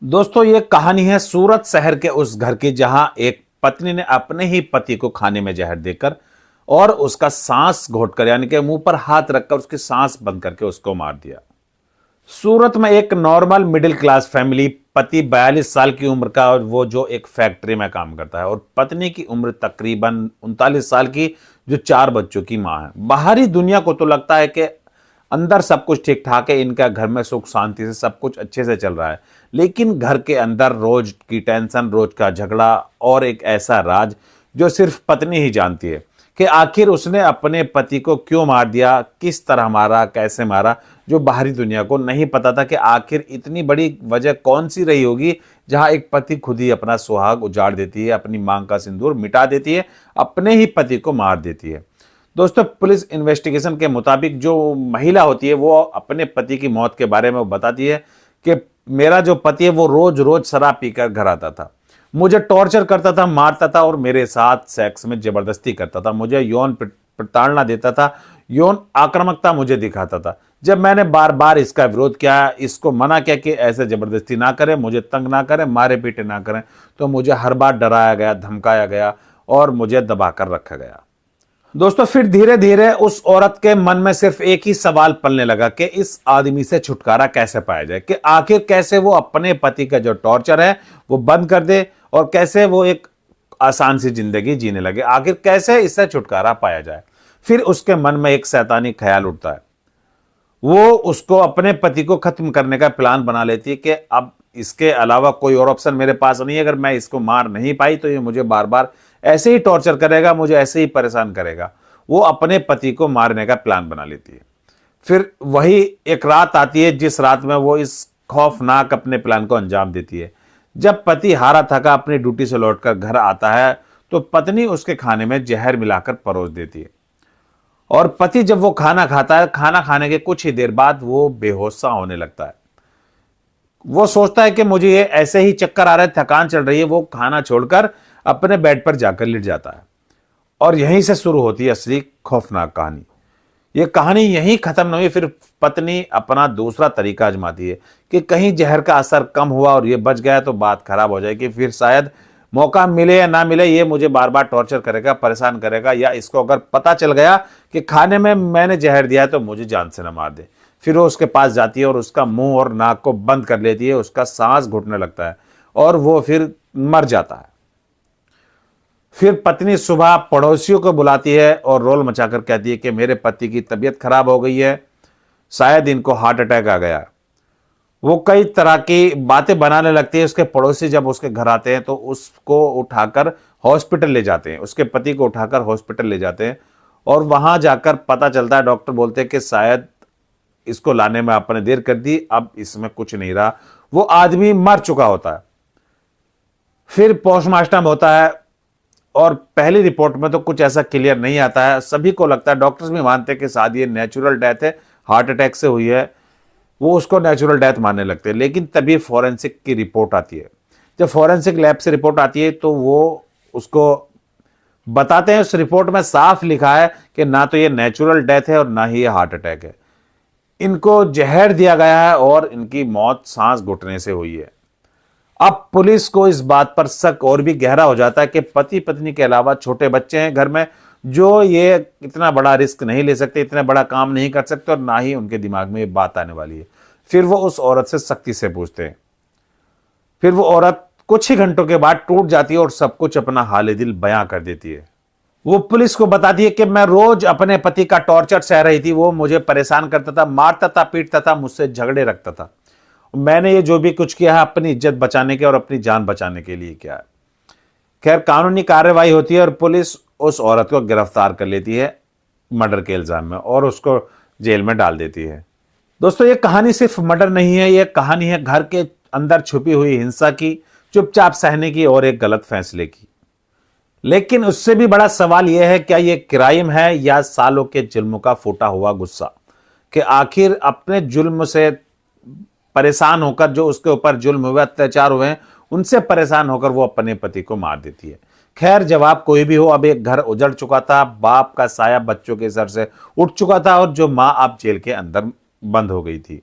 दोस्तों ये कहानी है सूरत शहर के उस घर की जहां एक पत्नी ने अपने ही पति को खाने में जहर देकर और उसका सांस घोटकर यानी कि मुंह पर हाथ रखकर उसकी सांस बंद करके उसको मार दिया। सूरत में एक नॉर्मल मिडिल क्लास फैमिली, पति 42 साल की उम्र का और वो जो एक फैक्ट्री में काम करता है, और पत्नी की उम्र तकरीबन 39 साल की, जो 4 बच्चों की मां है। बाहरी दुनिया को तो लगता है कि अंदर सब कुछ ठीक ठाक है, इनका घर में सुख शांति से सब कुछ अच्छे से चल रहा है, लेकिन घर के अंदर रोज की टेंशन, रोज का झगड़ा और एक ऐसा राज जो सिर्फ पत्नी ही जानती है कि आखिर उसने अपने पति को क्यों मार दिया, किस तरह मारा, कैसे मारा, जो बाहरी दुनिया को नहीं पता था कि आखिर इतनी बड़ी वजह कौन सी रही होगी जहां एक पति खुद ही अपना सुहाग उजाड़ देती है, अपनी मांग का सिंदूर मिटा देती है, अपने ही पति को मार देती है। दोस्तों, पुलिस इन्वेस्टिगेशन के मुताबिक जो महिला होती है वो अपने पति की मौत के बारे में बताती है कि मेरा जो पति है वो रोज रोज शराब पीकर घर आता था, मुझे टॉर्चर करता था, मारता था और मेरे साथ सेक्स में जबरदस्ती करता था, मुझे यौन प्रताड़ना देता था, यौन आक्रामकता मुझे दिखाता था। जब मैंने बार बार इसका विरोध किया, इसको मना किया कि ऐसे जबरदस्ती ना करें, मुझे तंग ना करें, मारे पीटे ना करें, तो मुझे हर बार डराया गया, धमकाया गया और मुझे दबाकर रखा गया। दोस्तों, फिर धीरे धीरे उस औरत के मन में सिर्फ एक ही सवाल पलने लगा कि इस आदमी से छुटकारा कैसे पाया जाए, कि आखिर कैसे वो अपने पति का जो टॉर्चर है वो बंद कर दे और कैसे वो एक आसान सी जिंदगी जीने लगे, आखिर कैसे इससे छुटकारा पाया जाए। फिर उसके मन में एक शैतानी ख्याल उठता है, वो उसको अपने पति को खत्म करने का प्लान बना लेती है कि अब इसके अलावा कोई और ऑप्शन मेरे पास नहीं है, अगर मैं इसको मार नहीं पाई तो ये मुझे बार बार ऐसे ही टॉर्चर करेगा, मुझे ऐसे ही परेशान करेगा। वो अपने पति को मारने का प्लान बना लेती है। फिर वही एक रात आती है जिस रात में वो इस खौफनाक अपने प्लान को अंजाम देती है। जब पति हारा थका अपनी ड्यूटी से लौटकर घर आता है तो पत्नी उसके खाने में जहर मिलाकर परोस देती है, और पति जब वो खाना खाता है, खाना खाने के कुछ ही देर बाद वो बेहोश सा होने लगता है। वो सोचता है कि मुझे ये ऐसे ही चक्कर आ रहा है, थकान चल रही है। वो खाना छोड़कर अपने बेड पर जाकर लेट जाता है, और यहीं से शुरू होती है असली खौफनाक कहानी। ये कहानी यहीं खत्म नहीं हुई। फिर पत्नी अपना दूसरा तरीका आजमाती है कि कहीं जहर का असर कम हुआ और ये बच गया तो बात खराब हो जाएगी, फिर शायद मौका मिले या ना मिले ये मुझे बार बार टॉर्चर करेगा, परेशान करेगा, या इसको अगर पता चल गया कि खाने में मैंने जहर दिया है तो मुझे जान से न मार दे। फिर वो उसके पास जाती है और उसका मुंह और नाक को बंद कर लेती है, उसका सांस घुटने लगता है और वो फिर मर जाता है। फिर पत्नी सुबह पड़ोसियों को बुलाती है और रोल मचाकर कहती है कि मेरे पति की तबीयत खराब हो गई है, शायद इनको हार्ट अटैक आ गया। वो कई तरह की बातें बनाने लगती है। उसके पड़ोसी जब उसके घर आते हैं तो उसको उठाकर हॉस्पिटल ले जाते हैं, उसके पति को उठाकर हॉस्पिटल ले जाते हैं, और वहां जाकर पता चलता है, डॉक्टर बोलते हैं कि शायद इसको लाने में आपने देर कर दी, अब इसमें कुछ नहीं रहा। वो आदमी मर चुका होता है। फिर पोस्टमार्टम होता है और पहली रिपोर्ट में तो कुछ ऐसा क्लियर नहीं आता है। सभी को लगता है, डॉक्टर्स भी मानते हैं कि शायद ये नेचुरल डेथ है, हार्ट अटैक से हुई है, वो उसको नेचुरल डेथ मानने लगते हैं। लेकिन तभी फॉरेंसिक की रिपोर्ट आती है। जब फॉरेंसिक लैब से रिपोर्ट आती है तो वो उसको बताते हैं, उस रिपोर्ट में साफ लिखा है कि ना तो ये नेचुरल डेथ है और ना ही ये हार्ट अटैक है, इनको जहर दिया गया है और इनकी मौत सांस घुटने से हुई है। अब पुलिस को इस बात पर शक और भी गहरा हो जाता है कि पति पत्नी के अलावा छोटे बच्चे हैं घर में, जो ये इतना बड़ा रिस्क नहीं ले सकते, इतना बड़ा काम नहीं कर सकते, और ना ही उनके दिमाग में ये बात आने वाली है। फिर वो उस औरत से सख्ती से पूछते हैं। फिर वो औरत कुछ ही घंटों के बाद टूट जाती है और सब कुछ अपना हाल दिल बयां कर देती है। वो पुलिस को बताती है कि मैं रोज अपने पति का टॉर्चर सह रही थी, वो मुझे परेशान करता था, मारता था, पीटता था, मुझसे झगड़े रखता था। मैंने ये जो भी कुछ किया है अपनी इज्जत बचाने के और अपनी जान बचाने के लिए किया है। खैर, कानूनी कार्रवाई होती है और पुलिस उस औरत को गिरफ्तार कर लेती है मर्डर के इल्जाम में और उसको जेल में डाल देती है। दोस्तों, ये कहानी सिर्फ मर्डर नहीं है, ये कहानी है घर के अंदर छुपी हुई हिंसा की, चुपचाप सहने की और एक गलत फैसले की। लेकिन उससे भी बड़ा सवाल यह है, क्या ये क्राइम है या सालों के जुल्म का फूटा हुआ गुस्सा, कि आखिर अपने जुल्म से परेशान होकर, जो उसके ऊपर जुल्म हुए, अत्याचार हुए, उनसे परेशान होकर वो अपने पति को मार देती है। खैर, जवाब कोई भी हो, अब एक घर उजड़ चुका था, बाप का साया बच्चों के सर से उठ चुका था और जो मां अब जेल के अंदर बंद हो गई थी।